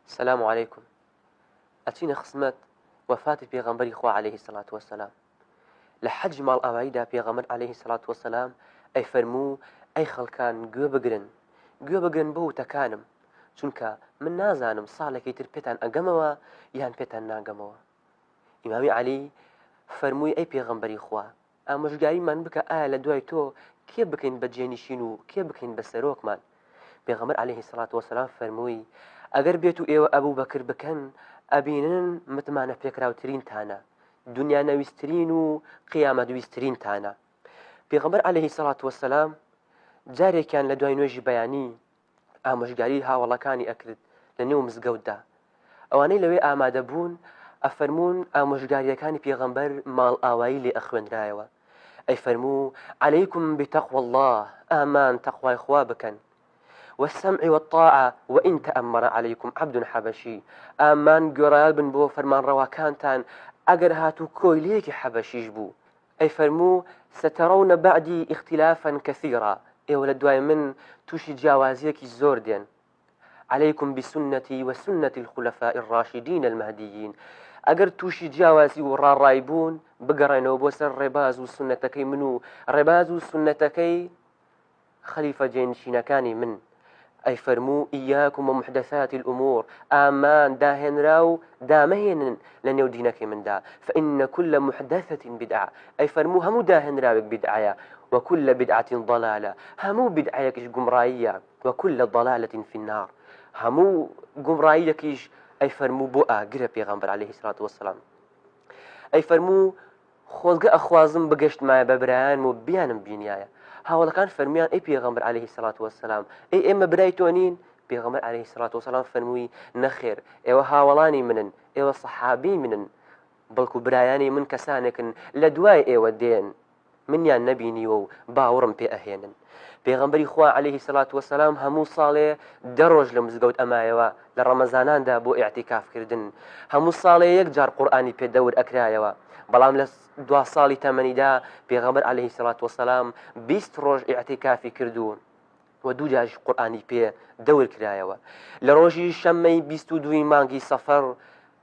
السلام عليكم. أتينا خصمت وفاة بيغمبري خوا عليه الصلاة والسلام لحج مال أوايدا بيغمبر عليه الصلاة والسلام أي فرمو أي خلكان گوێ بگرن بەو تەکانم چونکە من نازانم ساڵێکی تر پێتان ئەگەمەوە یان پێتان ناگەمەوە. ئیمامی عەلی فەرمووی ئەی پێغەمبەری خوا ئامۆژگاریمان بکە ئایا لە دوای تۆ کێ بکەین بە جێنشین و کێ بکەین بە سەرۆکمان. پێغەمبەر عەلەیهی سەڵات وەسەلام فەرمووی ئەگەر بێت و ئێوە ئەبوو بەکر بکەن ئەبینن متمانە پێکراوترین تانە، دنیا نەویستترین و قیامەت دویستترین تانە. پێغەمبەر عەلەیهی سەڵات وەسەلام جارێکیان لە دوای نوێژی بەیانی ئامۆژگاری هاوڵەکانی ئەکرد لە نێو مزگەوتدا. ئەوانەی لەوێ ئامادە بوون ئەفەرموون ئامۆژگاریەکانی پێغەمبەر ماڵ ئاوایی لێ ئەخوێنرایەوە. ئەی فەرموو عەلەیکم بتەقوى الله، ئامان تەقوای خوا بکەن، والسمع والطاعة وإن تأمر عليكم عبد حبشي، آمان گۆڕایال بن بۆ فەرمانڕەواکانتان ئەگەر هاتوو کۆیلەیەکی حەبەشیش بوو. ئەی فەرموو سترون بعدي اختلافا كثيرا، ئێوە لە دوای من تووشی جیاوازیەکی زۆر دێن. عليكم بسنتي وسنة الخلفاء الراشدين المهديين، ئەگەر تووشی جیاوازی و ڕاڕای بوون بگەڕێنەوە بۆ سەر ڕێباز و سنەتەکەی من و ڕێباز و سنەتەکەی خەلیفە جێنشینەکانی من. ئەی فەرموو ئیاکم ومحدثات الأمور، ئامان داهێنرا و دامەهێنن لە نێو دینەکەی مندا، فإن كل محدثة بدعة، ئەی فەرموو هەموو داهێنراوێک بدعەیە، وكل بدعة ضلالة، هەموو بدعەیەکیش گومڕاییە، وكل ضلالة في النار، هەموو گومڕاییەکیش ئەی فەرموو بۆ ئاگرە. پێغەمبەر عەلەیهی سەڵات وەسەلام ئەی فەرموو خۆزگە ئەخوازم بگەشتمایە بە برایانم و بیانم بینایە. هاوڵەکان فەرمیان ئەی پێغەمبەر عەلەیهی سەڵات وەسەلام ئەی ئێمە برای تۆ نین؟ پێغەمبەر عەلەیهی سەڵات وەسەلام فەرمووی نەخێر، ئێوە هاوڵانی منن، ئێوە سەحابی منن، بەڵکو برایانی من کەسانێکن لە دوای ئێوە دێن، منیان نەبینیوە و باوەڕم پێ ئەهێنن. پێغەمبەری خوا عەلەیهی سەڵات وەسەلام هەموو ساڵێ دە ڕۆژ لە مزگەوت ئەمایەوە لە ڕەمەزاناندا بۆ ئیعتیکافکردن، هەموو ساڵێ یەک جار قورئانی پێ دەور ئەکرایەوە. بەڵام لە دوا ساڵی تەمەنیدا پێغەمبەر عەلەیهی سەڵات وەسەلام 20 ڕۆژ ئیعتیکافی کردوون و دوو جاریش قورئانی پێ دەور کرایەوە. لە ڕۆژی شەممەی 22 مانگی سەفەر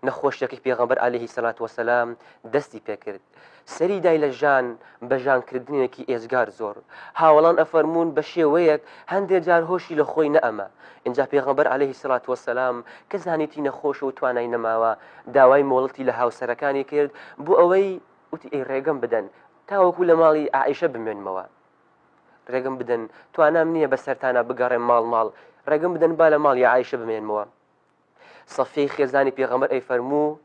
نەخۆشیەکەی پێغەمبەر عەلەیهی سەڵات وەسەلام دەستی پێکرد، سەری دای لە ژان بە ژانکردنێکی ئێزگار زۆر. هاوڵان ئەفەرموون بە شێوەیەک هەندێک جار هۆشی لە خۆی نەئەمە. اینجا پێغەمبەر عەلەیهی سەڵات وەسەلام کە زانیتی نەخۆش و توانای نەماوە داوای مۆڵەتی لە هاوسەرەکانی کرد بۆ ئەوەی وتی ئەی ڕێگەم بدەن تاوەکو لە ماڵی عائیشە بمێنمەوە، ڕێگەم بدەن توانام نییە بە سەرتانە بگەڕێم ماڵ، ڕێگەم بدەن با لە ماڵی عائیشە بمێنمەوە. سەفیەی خێزانی پێغەمبەر ئەی فەرموو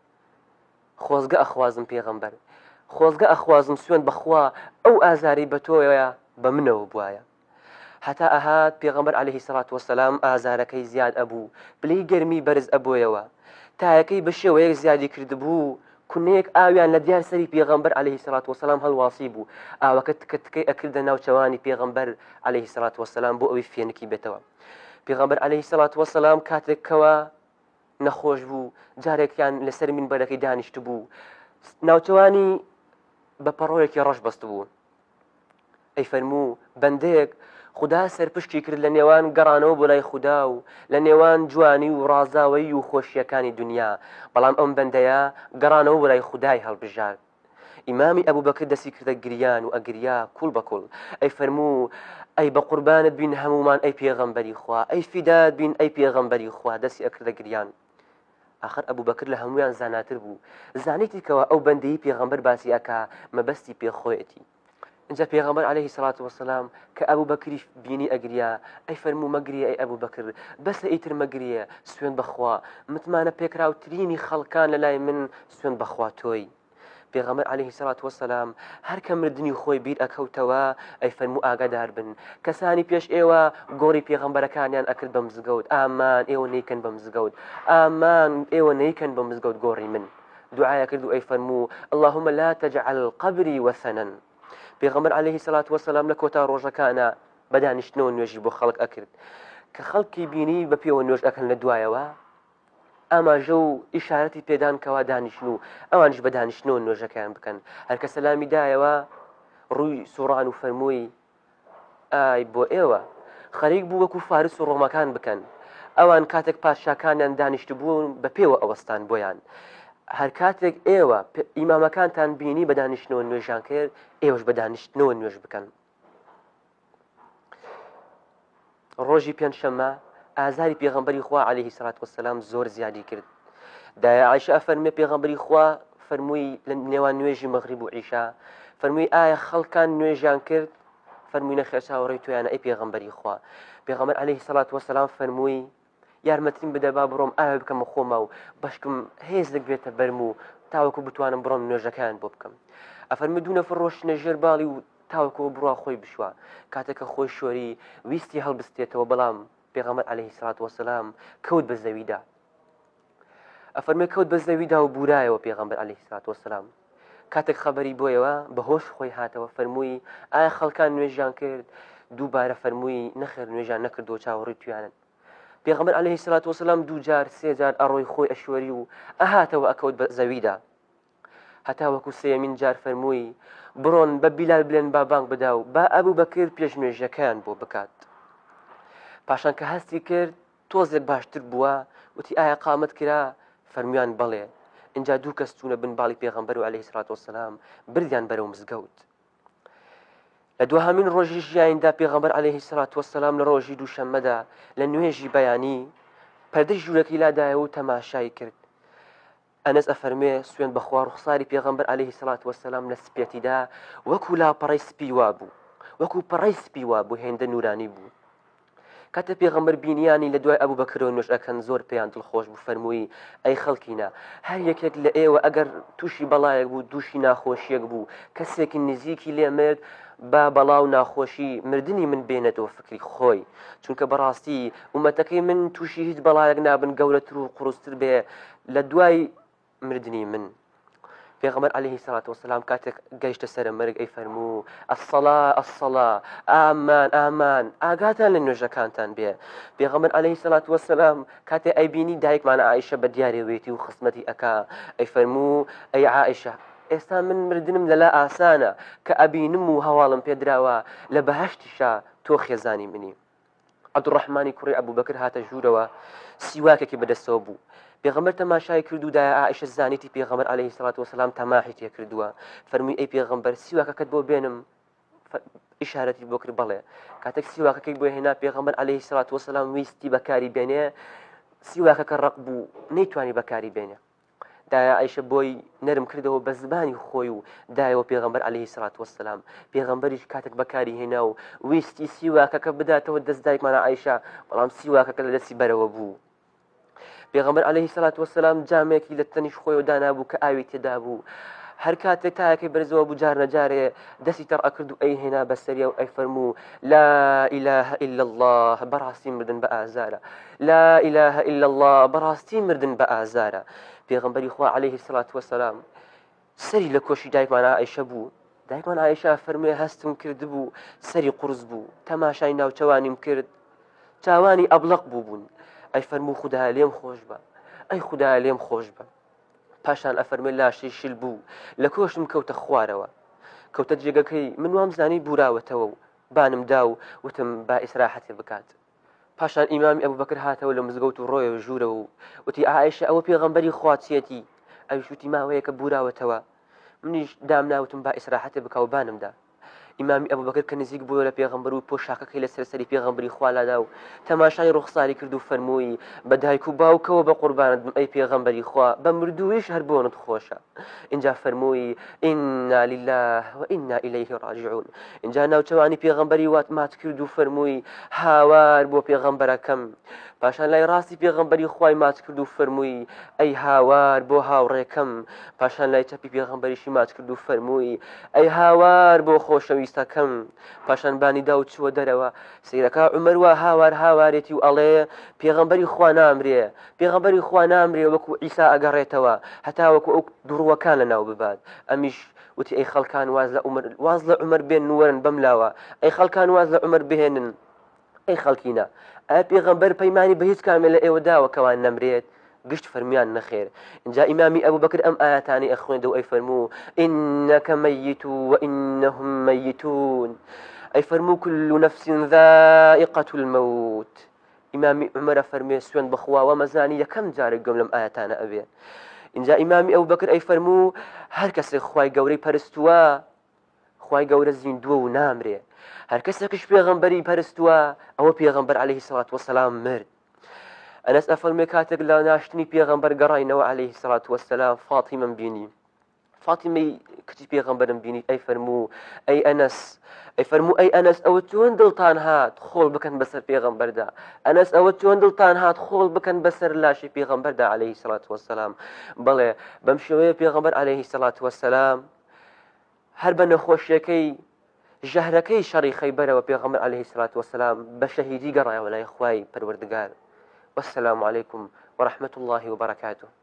خۆزگە ئەخوازم پێغەمبەر، خۆزگە ئەخوازم سوێن بەخوا ئەو ئازاری بە تۆیە بە منەوە بواە. هەتا ئەهات پێغەمبەر عەلەیهی سەڵات وەسەلام ئازارەکەی زیاد ئەبوو، پلەی گەرمی بەرز ئەبۆیەوە، تایەکەی بە شێوەیەک زیادی کردبوو، کونەیەک ئاویان لە دیار سەری پێغەمبەر عەلەیهی سەڵات وەسەلام هەڵواسی بوو، ئاوەکە تکەی ئەکردە ناوچەوانی پێغەمبەر عەلەیهی سەڵات وەسەلام بۆ ئەوەی فێنکی بێتەوە. پێغەمبەر عەلەیهی سەڵات وەسەلام کاتێکەوە نەخۆش بوو جارێکیان لەسەر مینبەرەکەی دانیشت بوو، ناوچەوانی بە پەڕۆیەکی ڕەش بەست بوو. ئەی فەرموو بەندەیەک خدا سەرپشتی کرد لە نێوان گەڕانەوە بۆ لای خوددا و لە نێوان جوانی و ڕازاوایی و خۆشیەکانی دنیا، بەڵام ئەم بەندەیە گەڕانەوە بۆ لای خودای هەڵبژارد. ئیمامی ئەبوبەکر دەستی کردە گریان و ئەگریا کوڵ بە کوڵ. ئەی فەرموو ئەی بە قوربانت بین هەمومان ئەی پێغەمبەری خوا، ئەی فیدات بین ئەی پێغەمبەری خوا، دەستی ئەکردە گریان. آخر ئەبوبەکر لە هەمویان زاناتر بوو، زانیتی کەوە ئەو بەندەی پێغەمبەر باسی ئەکا مەبەستی پێخۆیەتی. اینجا پێغەمبەر عەلەیهی سەڵات وەسەلام کە ئەبوبەکری بینی ئەگریا ئەی فەرموو مەگریە ئەی ئەبوبەکر، بەسە ئیتر مەگریە، سوێن بەخوا متمانە پێکراوترینی خەڵکان لە لای من سوێن بەخوا تۆی. پێغەمبەر عەلەیهی سەڵات وەسەلام هەر کە مردنی خۆی بیر ئەکەوتەوە ئەی فەرموو ئاگادار بن، کەسانی پێش ئێوە گۆڕی پێغەمبەرەکانیان ئەکرد بە مزگەوت، ئامان ئێوە نەیکەن بە مزگەوت، ئامان ئێوە نەیکەن بە مزگەوت گۆڕی من. دوعای کرد و ئەی فەرموو اللهم لا تجعل قبري وثنا. پێغەمبەر عەلەیهی سەڵات وەسەلام لە کۆتا ڕۆژەکانە بەدانیشتنەوە نوێژی بۆ خەڵک ئەکرد کە خەڵکی بینی بە پێوە نوێژ ئەکەن لە دوایەوە ئاماژە و ئیشارەتی پێدان کەوا دانیشن و ئەوانش بە دانیشتنەوە نوێژەکەیان بکەن. هەرکە سەلامی دایەوە ڕووی سوڕان و فەرمووی ئای بۆ ئێوە خەریک بوو وەکو فارس و ڕۆمەکان بکەن، ئەوان کاتێک پادشاکانیان دانیشت بوون بە پێوە ئەوەستان بۆیان هەر کاتێک ئێوە ئیمامەکانتان بینی بە دانیشتنەوە نوێژان کرد ئێوەش بە دانیشتنەوە نوێژ بکەن. ڕۆژی پێنجشەممە ئازاری پێغەمبەری خوا عەلەیهی سەڵات وەسەلام زۆر زیادی کرد. دایە عایشە ئەفەرمێ پێغەمبەری خوا فەرمووی لە نێوان نوێژی مەغریب و عیشا فەرمووی ئایا خەڵکان نوێژیان کرد فەرمووی نەخێر چاوەڕێی تۆیانە ئەی پێغەمبەری خوا. پێغەمبەر عەلەیهی سەڵات وەسەلام فەرمووی یارمەتیم بدە با بڕۆم ئاوێ بکەمە خۆمە و بەشکم هێزێک بێتە بەرم و تاوەکو بتوانم بڕۆم نوێژەکان بۆ بکەم. ئەفەرمێ دوو نەفر ڕۆشتنە ژێر باڵی و تاوەکو بڕوا خۆی بشوە. کاتێککە خۆی شۆری ویستی هەڵبستێتەوە بەڵام پێغەمبەر عەلەیهی سەڵات وەسەلام کەوت بە زەویدا. ئەفەرمێ کەوت بە زەویدا و بورایەوە پێغەمبەر عەلەیهی سەڵات وەسەلام. کاتێک خەبەری بۆیەوە بەهۆش خۆی هاتەوە فەرمووی ئایا خەڵکان نوێژیان کرد دووبارە فەرمووی نەخێر نوێژیان نەکردەوە چاوەڕێی تویانن. پێغەمبەر عەلەیهی سەڵات وەسەلام دوو جار سێ جار ئەڕۆی خۆی ئەشوەری و ئەهاتەوە ئەکەوت بە زەویدا هەتا وەکو سێمین جار فەرمووی بڕۆن بە بیلال بلێن با بانگ بدا و با ئەبوو بەکر پێش نوێژەکەیان بۆ بکات. پاشان کە هەستی کرد تۆزێک باشتر بووە وتی ئایا قامت کرا فەرمیان بەڵێ. اینجا دوو کەس چوونە بن باڵی پێغەمبەر و عەلەیهی سەڵات وەسەلام بردیان بەرەو مزگەوت. لە دووهەمین ڕۆژی ژیانیدا پێغەمبەر عەلەیهی سەڵات وەسەلام لە ڕۆژی دووشەممەدا لە نوێژی بەیانی پەردەی ژوورەکەی لادایەوە و تەماشای کرد. ئەنەس ئەفەرمێ سوێن بەخوا ڕوخساری پێغەمبەر عەلەیهی سەڵات وەسەلام لە سپێتیدا وەکو لاپەڕەی سپی وا بوو وەکو پەڕەی سپی وا بوو هێندە نورانی بوو. کاتە پێغەمبەر بینیانی لە دوای ئەبوو بەکرەوە نوێژ ئەکەن زۆر پێیان دڵخۆش بوو فەرمووی ئەی خەڵکینە هەر یەکێک لە ئێوە ئەگەر تووشی بەڵایەک بوو دووشی ناخۆشیەک بوو کەسێکی نزیکی لێ مرد با بەڵاو ناخۆشی مردنی من بێنێتەوە فکری خۆی چونکە بەڕاستی ئومەتەکەی من تووشی هیچ بەڵایەک نابن گەورەتر و قوڕستر بێ لە دوای مردنی من. پێغەمبەر عەلەیهی سەڵات وەسەلام کاتێک گەیشتە سەرە مەرگ ئەی فەرموو ئەسەڵا ئەسەڵا ئامان ئامان ئاگاتان لە نوێژەکانتان بێ. پێغەمبەر عەلەیهی سەڵات وەسەلام کاتێک ئەیبینی دایکمان عایشە بە دیارێوێتی و خزمەتی ئەکا ئەی فەرموو ئەی عایشە ئێستا من مردنم لەلا ئاسانە کە ئەبینم و هەواڵم پێدراوە لە بەهەشتیشا تۆ خێزانی منی. عەبدوڕەحمانی کوڕی ئەبوو بەکر هاتە ژوورەوە سیواکێکی بەدەستەوە بوو. پێغەمبەر تەماشای کرد و دایە عایشە زانیتی پێغەمبەر عەلەیهی سەڵات وەسەلام تەماحی تێ کردووە فەرمووی ئەی پێغەمبەر سیواکەکەت بۆ بێنم ئیشارەتی بۆ کرد بەڵێ. کاتێک سیواکەکەی بۆ هێنا پێغەمبەر عەلەیهی سەڵات وەسەلام ویستی بەکاری بێنێ سیواکەکە ڕق بوو نەیتوانی بەکاری بێنێ. دایە عایشە بۆی نەرم کردەوە بە زبانی خۆی و دایەوە پێغەمبەر عەلەیهی سەڵات وەسەلام. پێغەمبەریش کاتێک بەکاری هێنا و ویستی سیواکەکە بداتەوە دەست دایکمانە عایشە بەڵام سیواکەکە لە دەستی بەرەوە بوو. پێغەمبەر عەلەیهی سەڵات وەسەلام جامێکی لە تەنیش خۆی دانابوو کە ئاوی تێدا بوو. هەر کاتێک تایەکەی بەرزەوە بوو جار نەجارێ دەستی تەڕ ئەکرد و ئەی هێنا بەسەریە و ئەی فەرموو لا ئیلاهە ئیلا الله بەڕاستی مردن بە ئازارە لا ئیلاهە ئیلا الله بەڕاستی مردن بە ئازارە. پێغەمبەری خوا عەلەیهی سەڵات وەسەلام سەری لە کۆشی دایکمانە عایشە بوو. دایکمان عایشە فەرمووی هەستم کرد بوو سەری قورس بوو تەماشای ناوچەوانیم کرد چاوانی ئەبلەق بوو بوون. ئەی فەرموو خودایە لێم خۆش بە ئەی خودایە لێم خۆش بە. پاشان ئەفەرمێ لاشەی شل بوو لە کۆشتم کەوتە خوارەوە کەوتە جێگەکەی من وام زانی بوراوەتەوە و بانم دا و وتم با ئیسراحەتێ بکات. پاشان ئیمامی ئەبوو بەکر هاتەوە لە مزگەوت و ڕۆیەوە ژوورە و وتی عایشە ئەوە پێغەمبەری خوا چێتی ئەویش وتی ماوەیە کە بوراوەتەوە منیش دام ناوتم با ئیسراحەتێ بکا و بانمدا. ئیمامی ئەبوو بەکر کە نزیک بووە لە پێغەمبەر و پۆشاکەکەی لە سەرسەری پێغەمبەری خوا لادا و تەماشای ڕوخساری کرد و فەرمووی بە دایک و باوکەوە بە قوربانت بم ئەی پێغەمبەری خوا بە مردوویش هەر بۆنت خۆشە. اینجا فەرمووی ئینا لله و ئینا ئیلەیه ڕاجعون. اینجا ناوچەوانی پێغەمبەری وات مات کرد و فەرمووی هاوار بۆ پێغەمبەرەکەم. پاشان لای ڕاستی پێغەمبەری خوای مات کرد و فەرمووی ئەی هاوار بۆ هاوڕێکەم. پاشان لای چەپی پێغەمبەریشی مات کرد و فەرمووی ئەی هاوار بۆ خۆشەویستەکەم. پاشان بانی دا و چووە دەرەوە سەیرەکە عومەر وا هاوار هاوارێتی و ئەڵێ پێغەمبەری خوا نامرێ پێغەمبەری خوا نامرێ وەکو ئیسا ئەگەڕێتەوە هەتا وەکو ئەو دوڕوەکان لە ناو ببات. ئەمیش وتی ئەی خەڵکان واز لە عومەر بێن وەرن بەم لاوە ئەی خەڵکان واز لە عومەر بهێنن. ئەی خەڵکینە ئایا پێغەمبەر پەیمانی بە هیچ کامێ لە ئێوە داوە کەوان نەمرێت گشت فەرمیان نەخێر. اینجا ئیمامی ئەبوو بەکر ئەم ئاەتانی ئەخوێندەوە ئەی فەرموو ئینەکە مەیت وئینەهم مەیتون ئەی فەرموو كل نفس ذائقة الموت ئیمامی عومەرە فەرمێ سوێن بخوا وەمەزانی یەکەم جارێک گوێم لەم ئاەتانە ئەبێ. اینجا ئیمامی ئەوبەکر ئەی فەرموو هەر کەسێک خوای گەورەی پەرستووە خوای گەورە زیندووە و نامرێ، هەر کەسێکش پێغەمبەری پەرستووە ئەوە پێغەمبەر عەلەیهی سەڵات وەسەلام مرد. ئەنەس ئەفەرمێ کاتێک لە ناشتنی پێغەمبەر گەڕاینەوە عەلەیهی سەڵات وەسەلام فاتیمەم بینی، فاتیمەی کچی پێغەمبەرم بینی ئەی فەرموو ئەی ئەنەس ئەی ئەنەس ئەوە چۆن دڵتان هات خۆڵ بکەن بەسەر پێغەمبەردا، ئەنەس ئەوە چۆن دڵتان هات خۆڵ بکەن بەسەر لاشی پێغەمبەردا عەلەیهی سەڵات وەسەلام. بەڵێ بەم شێوەیە پێغەمبەر عەلەیهی سەڵات وەسەلام هەر بە نەخۆشیەکەی ژەهرەکەی شەڕی خەیبەرەوە پێغەمبەر عەلەیهی سەڵات وەسەلام بە شەهیدی گەڕایەوە لای خوای پەروەردگار. والسلام عليكم ورحمة الله وبركاته.